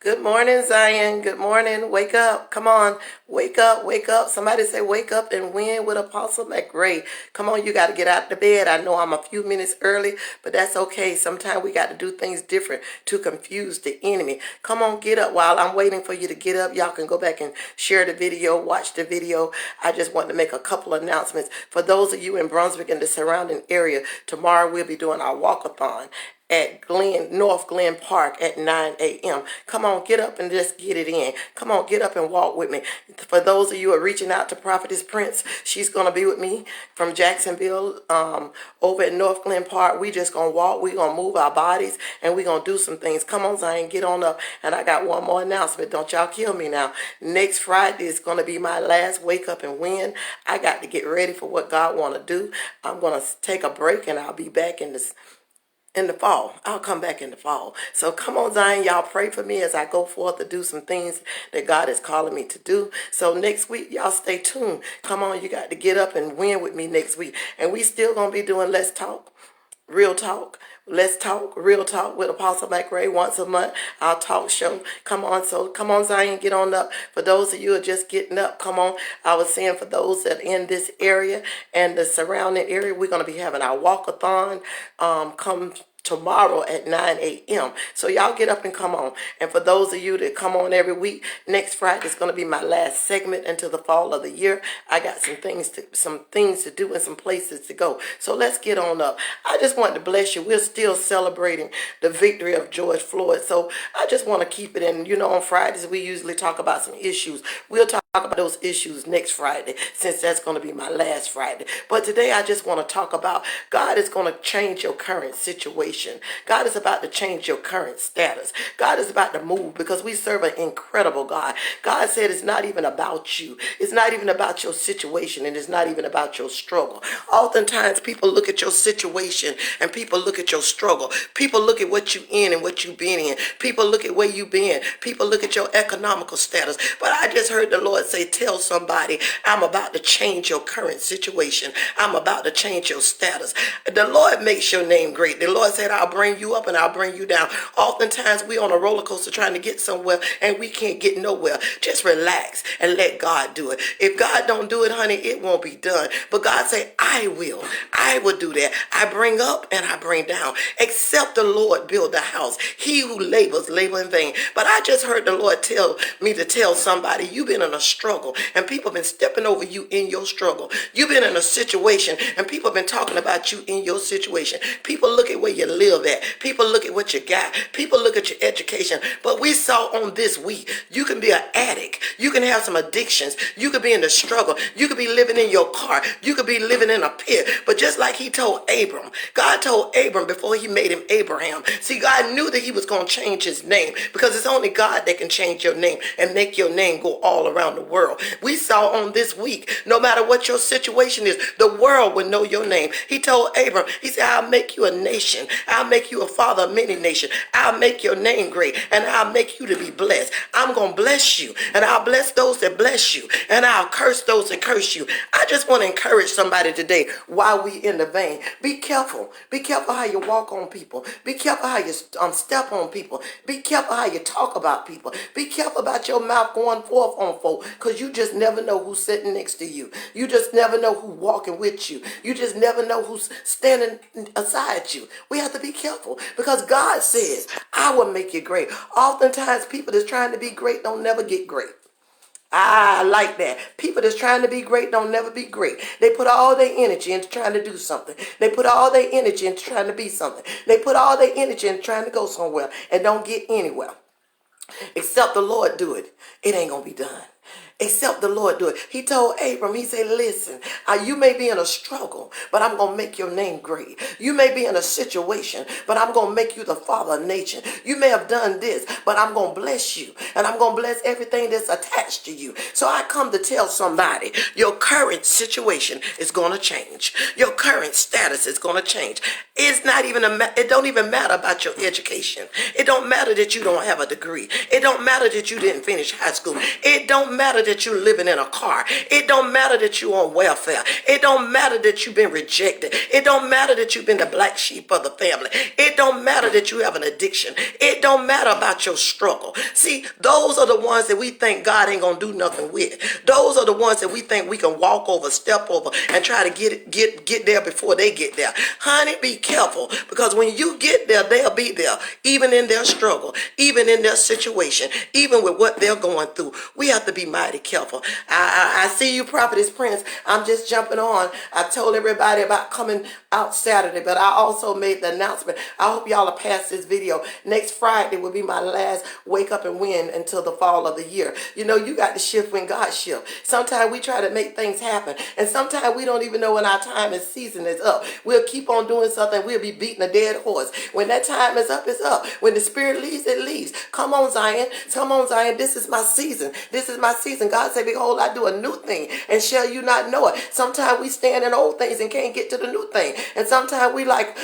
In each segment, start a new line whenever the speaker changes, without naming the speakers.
Good morning, Zion. Good morning. Wake up. Come on. Wake up. Wake up. Somebody say, wake up and win with Apostle McRae. Come on. You got to get out of bed. I know I'm a few minutes early, but that's okay. Sometimes we got to do things different to confuse the enemy. Come on. Get up. While I'm waiting for you to get up, y'all can go back and share the video, watch the video. I just want to make a couple announcements. For those of you in Brunswick and the surrounding area, tomorrow we'll be doing our walkathon at North Glen Park at 9 a.m. Come on, get up and just get it in. Come on, get up and walk with me. For those of you who are reaching out to Prophetess Prince, she's going to be with me from Jacksonville over at North Glen Park. We just going to walk. We're going to move our bodies, and we're going to do some things. Come on, Zion, get on up. And I got one more announcement. Don't y'all kill me now. Next Friday is going to be my last Wake Up and Win. I got to get ready for what God want to do. I'm going to take a break, and I'll be back in the fall. I'll come back in the fall. So come on, Zion, y'all pray for me as I go forth to do some things that God is calling me to do. So next week, y'all stay tuned. Come on, you got to get up and win with me next week. And we still going to be doing Let's Talk, Real Talk. Let's Talk, Real Talk with Apostle McRae once a month, our talk show. Come on, Zion, get on up. For those of you who are just getting up, come on. I was saying for those that are in this area and the surrounding area, we're going to be having our walkathon come tomorrow at 9 a.m. So y'all get up and come on. And for those of you that come on every week, next Friday is going to be my last segment until the fall of the year. I got some things to do and some places to go. So let's get on up. I just want to bless you. We're still celebrating the victory of George Floyd. So I just want to keep it in. You know, on Fridays we usually talk about some issues. We'll talk about those issues next Friday, since that's going to be my last Friday. But today I just want to talk about God is going to change your current situation. God is about to change your current status. God is about to move because we serve an incredible God. God said it's not even about you. It's not even about your situation, and it's not even about your struggle. Oftentimes people look at your situation and people look at your struggle. People look at what you in and what you've been in. People look at where you've been. People look at your economical status. But I just heard the Lord say, tell somebody, I'm about to change your current situation. I'm about to change your status. The Lord makes your name great. The Lord said, I'll bring you up and I'll bring you down. Oftentimes we on a roller coaster trying to get somewhere and we can't get nowhere. Just relax and let God do it. If God don't do it, honey, it won't be done. But God said, I will. I will do that. I bring up and I bring down. Except the Lord build the house, he who labors, labor in vain. But I just heard the Lord tell me to tell somebody, you've been in a struggle and people have been stepping over you in your struggle. You've been in a situation and people have been talking about you in your situation. People look at where you live at. People look at what you got. People look at your education. But we saw on this week, you can be an addict. You can have some addictions. You could be in the struggle. You could be living in your car. You could be living in a pit. But just like he told Abram, God told Abram before he made him Abraham. See, God knew that he was going to change his name because it's only God that can change your name and make your name go all around the world. We saw on this week, no matter what your situation is, the world will know your name. He told Abram, he said, I'll make you a nation. I'll make you a father of many nations. I'll make your name great and I'll make you to be blessed. I'm going to bless you and I'll bless those that bless you and I'll curse those that curse you. I just want to encourage somebody today while we in the vein. Be careful. Be careful how you walk on people. Be careful how you step on people. Be careful how you talk about people. Be careful about your mouth going forth on folk, because you just never know who's sitting next to you. You just never know who's walking with you. You just never know who's standing aside you. We have to be careful because God says, I will make you great. Oftentimes people that's trying to be great don't never get great. I like that. People that's trying to be great don't never be great. They put all their energy into trying to do something. They put all their energy into trying to be something. They put all their energy into trying to go somewhere and don't get anywhere. Except the Lord do it, it ain't going to be done. Except the Lord do it. He told Abram, he said, listen, you may be in a struggle, but I'm going to make your name great. You may be in a situation, but I'm going to make you the father of nation. You may have done this, but I'm going to bless you. And I'm going to bless everything that's attached to you. So I come to tell somebody, your current situation is going to change. Your current status is going to change. It's not even it don't even matter about your education. It don't matter that you don't have a degree. It don't matter that you didn't finish high school. It don't matter that you're living in a car. It don't matter that you're on welfare. It don't matter that you've been rejected. It don't matter that you've been the black sheep of the family. It don't matter that you have an addiction. It don't matter about your struggle. See, those are the ones that we think God ain't gonna do nothing with. Those are the ones that we think we can walk over, step over, and try to get there before they get there. Honey, be careful, because when you get there, they'll be there, even in their struggle, even in their situation, even with what they're going through. We have to be mighty careful. I see you, Prophetess Prince. I'm just jumping on. I told everybody about coming out Saturday, but I also made the announcement. I hope y'all will pass this video. Next Friday will be my last Wake Up and Win until the fall of the year. You know, you got to shift when God shifts. Sometimes we try to make things happen, and sometimes we don't even know when our time and season is up. We'll keep on doing something. We'll be beating a dead horse. When that time is up, it's up. When the Spirit leaves, it leaves. Come on, Zion. Come on, Zion. This is my season. This is my season. God said, behold, I do a new thing, and shall you not know it? Sometimes we stand in old things and can't get to the new thing. And sometimes we like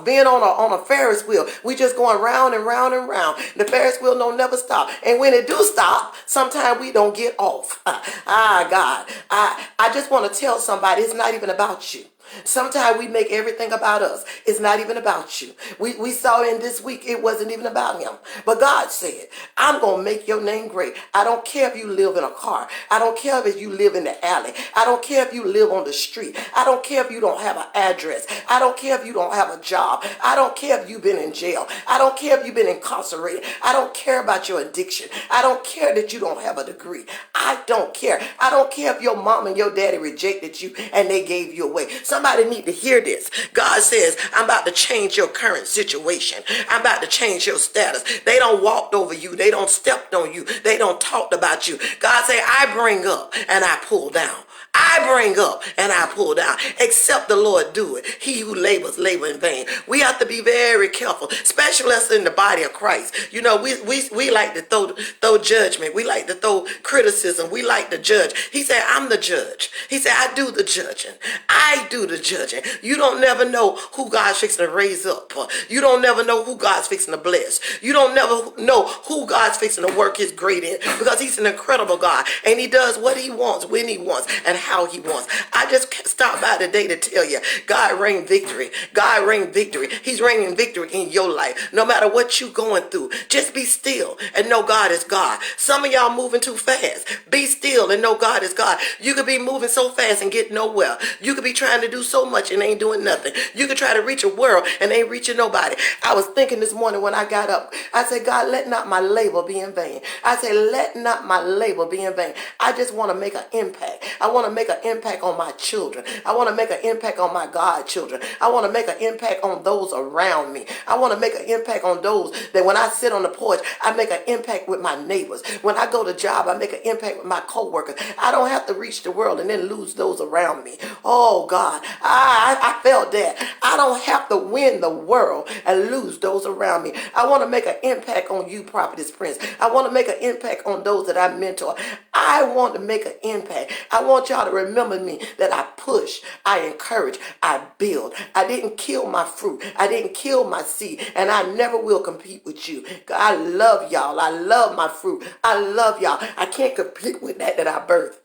being on a Ferris wheel. We just going round and round and round. The Ferris wheel don't never stop. And when it do stop, sometimes we don't get off. God. I just want to tell somebody, it's not even about you. Sometimes we make everything about us. It's not even about you. We saw in this week, it wasn't even about him. But God said, I'm going to make your name great. I don't care if you live in a car. I don't care if you live in the alley. I don't care if you live on the street. I don't care if you don't have an address. I don't care if you don't have a job. I don't care if you've been in jail. I don't care if you've been incarcerated. I don't care about your addiction. I don't care that you don't have a degree. I don't care. I don't care if your mom and your daddy rejected you and they gave you away. Somebody need to hear this. God says, I'm about to change your current situation. I'm about to change your status. They don't walked over you. They don't stepped on you. They don't talked about you. God say, I bring up and I pull down. I bring up and I pull down. Except the Lord do it. He who labors, labor in vain. We have to be very careful, especially us in the body of Christ. You know, we like to throw judgment. We like to throw criticism. We like to judge. He said, I'm the judge. He said, I do the judging. I do the judging. You don't never know who God's fixing to raise up. You don't never know who God's fixing to bless. You don't never know who God's fixing to work his great in, because he's an incredible God, and he does what he wants, when he wants, and how he wants. I just stopped by today to tell you, God reign victory. God reign victory. He's reigning victory in your life. No matter what you're going through, just be still and know God is God. Some of y'all moving too fast. Be still and know God is God. You could be moving so fast and get nowhere. You could be trying to do so much and ain't doing nothing. You could try to reach a world and ain't reaching nobody. I was thinking this morning when I got up, I said, God, let not my labor be in vain. I said, let not my labor be in vain. I just want to make an impact. I want to make an impact on my children. I want to make an impact on my godchildren. I want to make an impact on those around me. I want to make an impact on those that when I sit on the porch, I make an impact with my neighbors. When I go to job, I make an impact with my coworkers. I don't have to reach the world and then lose those around me. Oh God, I felt that. I don't have to win the world and lose those around me. I want to make an impact on you, Prophetess Prince. I want to make an impact on those that I mentor. I want to make an impact. I want y'all to remember me, that I push, I encourage, I build. I didn't kill my fruit. I didn't kill my seed, and I never will compete with you. I love y'all. I love my fruit. I love y'all. I can't compete with that I birthed.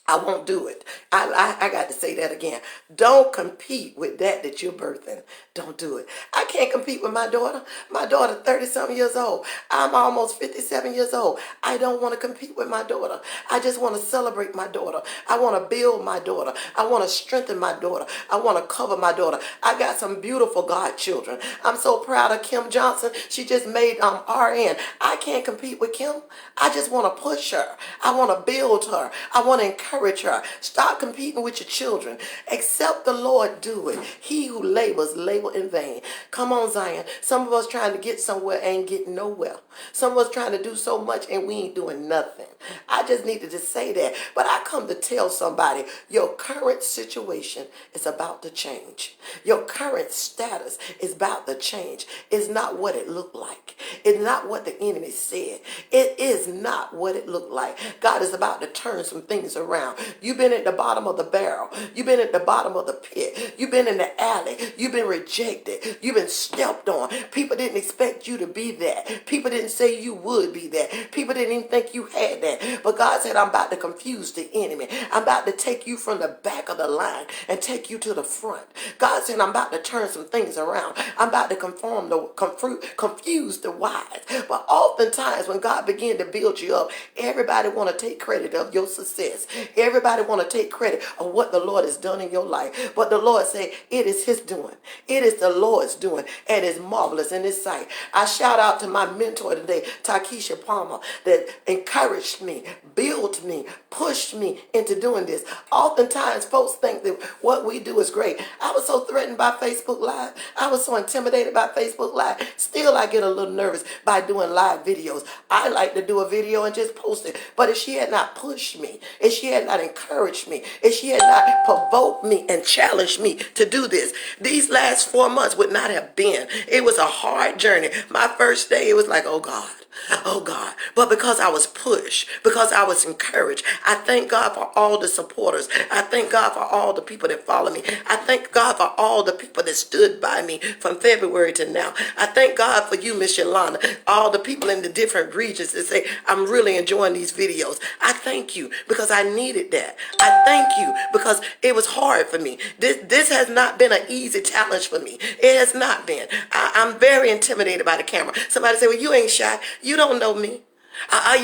I won't do it. I got to say that again. Don't compete with that you're birthing. Don't do it. I can't compete with my daughter. My daughter, 30-something years old. I'm almost 57 years old. I don't want to compete with my daughter. I just want to celebrate my daughter. I want to build my daughter. I want to strengthen my daughter. I want to cover my daughter. I got some beautiful godchildren. I'm so proud of Kim Johnson. She just made RN. I can't compete with Kim. I just want to push her. I want to build her. I want to encourage her. Stop competing with your children. Except the Lord do it. He who labors, labor in vain. Come on, Zion. Some of us trying to get somewhere ain't getting nowhere. Some of us trying to do so much and we ain't doing nothing. I just needed to say that. But I come to tell somebody, your current situation is about to change. Your current status is about to change. It's not what it looked like. It's not what the enemy said. It is not what it looked like. God is about to turn some things around. You've been at the bottom of the barrel. You've been at the bottom of the pit. You've been in the alley. You've been rejected. You've been stepped on. People didn't expect you to be that. People didn't say you would be that. People didn't even think you had that. But God said, I'm about to confuse the enemy. I'm about to take you from the back of the line and take you to the front. God said, I'm about to turn some things around. I'm about to confuse the wise. But oftentimes when God began to build you up, everybody want to take credit of your success. Everybody want to take credit of what the Lord has done in your life. But the Lord said, it is his doing. It is the Lord's doing, and it's marvelous in his sight. I shout out to my mentor today, Takesha Palmer, that encouraged me, built me, pushed me into doing this. Oftentimes, folks think that what we do is great. I was so threatened by Facebook Live. I was so intimidated by Facebook Live. Still, I get a little nervous by doing live videos. I like to do a video and just post it. But if she had not pushed me, if she had not encouraged me, if she had not provoked me and challenged me to do this, these last 4 months would not have been. It was a hard journey. My first day, it was like, oh God. Oh God. But because I was pushed, because I was encouraged, I thank God for all the supporters. I thank God for all the people that follow me. I thank God for all the people that stood by me from February to now. I thank God for you, Miss Yolanda, all the people in the different regions that say, I'm really enjoying these videos. I thank you because I needed that. I thank you because it was hard for me. This has not been an easy challenge for me. It has not been. I'm very intimidated by the camera. Somebody say, well, you ain't shy. You don't know me.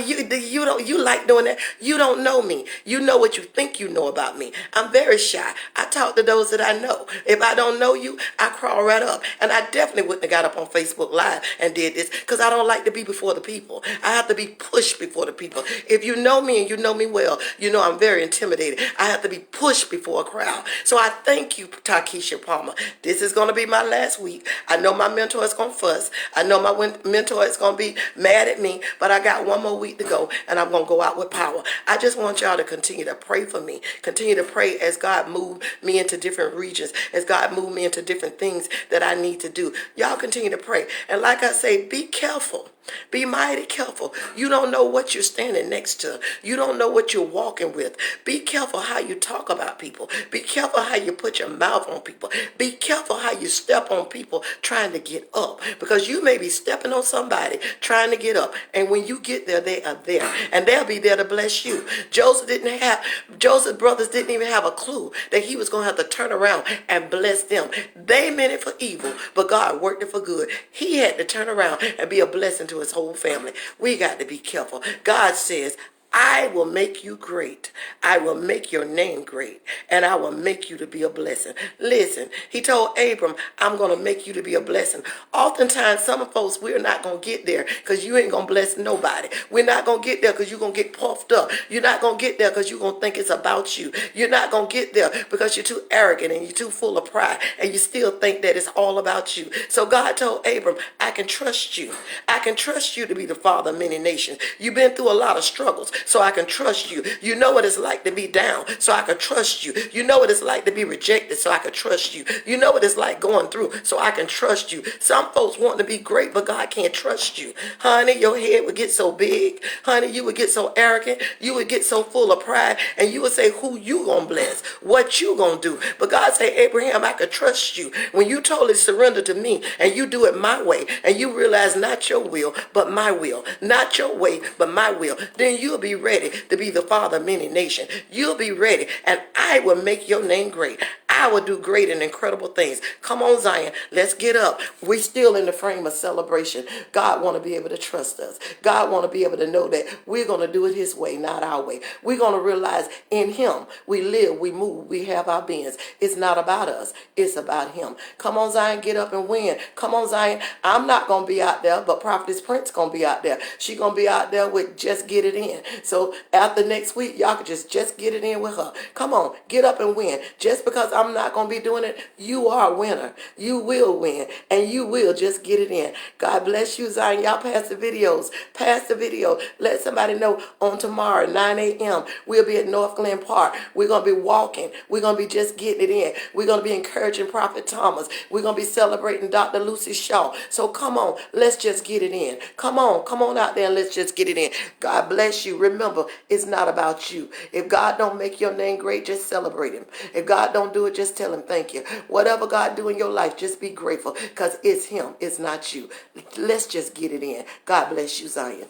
You like doing that. You don't know me. You know what you think you know about me. I'm very shy. I talk to those that I know. If I don't know you, I crawl right up. And I definitely wouldn't have got up on Facebook Live and did this because I don't like to be before the people. I have to be pushed before the people. If you know me and you know me well, you know I'm very intimidated. I have to be pushed before a crowd. So I thank you, Takesha Palmer. This is going to be my last week. I know my mentor is going to fuss. I know my mentor is going to be mad at me, but I got one more week to go and I'm going to go out with power. I just want y'all to continue to pray for me. Continue to pray as God move me into different regions, as God move me into different things that I need to do. Y'all continue to pray. And like I say, be careful. Be mighty careful. You don't know what you're standing next to. You don't know what you're walking with. Be careful how you talk about people. Be careful how you put your mouth on people. Be careful how you step on people trying to get up. Because you may be stepping on somebody trying to get up. And when you get there, they are there. And they'll be there to bless you. Joseph's brothers didn't even have a clue that he was going to have to turn around and bless them. They meant it for evil, but God worked it for good. He had to turn around and be a blessing to his whole family. We got to be careful. God says, I will make you great. I will make your name great. And I will make you to be a blessing. Listen, he told Abram, I'm going to make you to be a blessing. Oftentimes, some of folks, we're not going to get there because you ain't going to bless nobody. We're not going to get there because you're going to get puffed up. You're not going to get there because you're going to think it's about you. You're not going to get there because you're too arrogant and you're too full of pride and you still think that it's all about you. So God told Abram, I can trust you. I can trust you to be the father of many nations. You've been through a lot of struggles, so I can trust you. You know what it's like to be down, so I can trust you. You know what it's like to be rejected, so I can trust you. You know what it's like going through, so I can trust you. Some folks want to be great, but God can't trust you. Honey, your head would get so big. Honey, you would get so arrogant. You would get so full of pride, and you would say, who you gonna bless? What you gonna do? But God say, Abraham, I could trust you. When you totally surrender to me, and you do it my way, and you realize not your will, but my will. Not your way, but my will. Then you'll be ready to be the father of many nations. You'll be ready, and I will make your name great. I will do great and incredible things. Come on, Zion. Let's get up. We're still in the frame of celebration. God want to be able to trust us. God want to be able to know that we're going to do it his way, not our way. We're going to realize in him we live, we move, we have our beings. It's not about us. It's about him. Come on, Zion. Get up and win. Come on, Zion. I'm not going to be out there, but Prophetess Prince going to be out there. She going to be out there with Just Get It In. So after next week, y'all can just get it in with her. Come on. Get up and win. Just because I'm I'm not going to be doing it. You are a winner. You will win, and you will just get it in. God bless you, Zion. Y'all pass the videos. Pass the video. Let somebody know on tomorrow, 9 a.m., we'll be at North Glen Park. We're going to be walking. We're going to be just getting it in. We're going to be encouraging Prophet Thomas. We're going to be celebrating Dr. Lucy Shaw. So come on, let's just get it in. Come on out there and let's just get it in. God bless you. Remember, it's not about you. If God don't make your name great, just celebrate him. If God don't do it, just tell him thank you. Whatever God do in your life, just be grateful because it's him. It's not you. Let's just get it in. God bless you, Zion.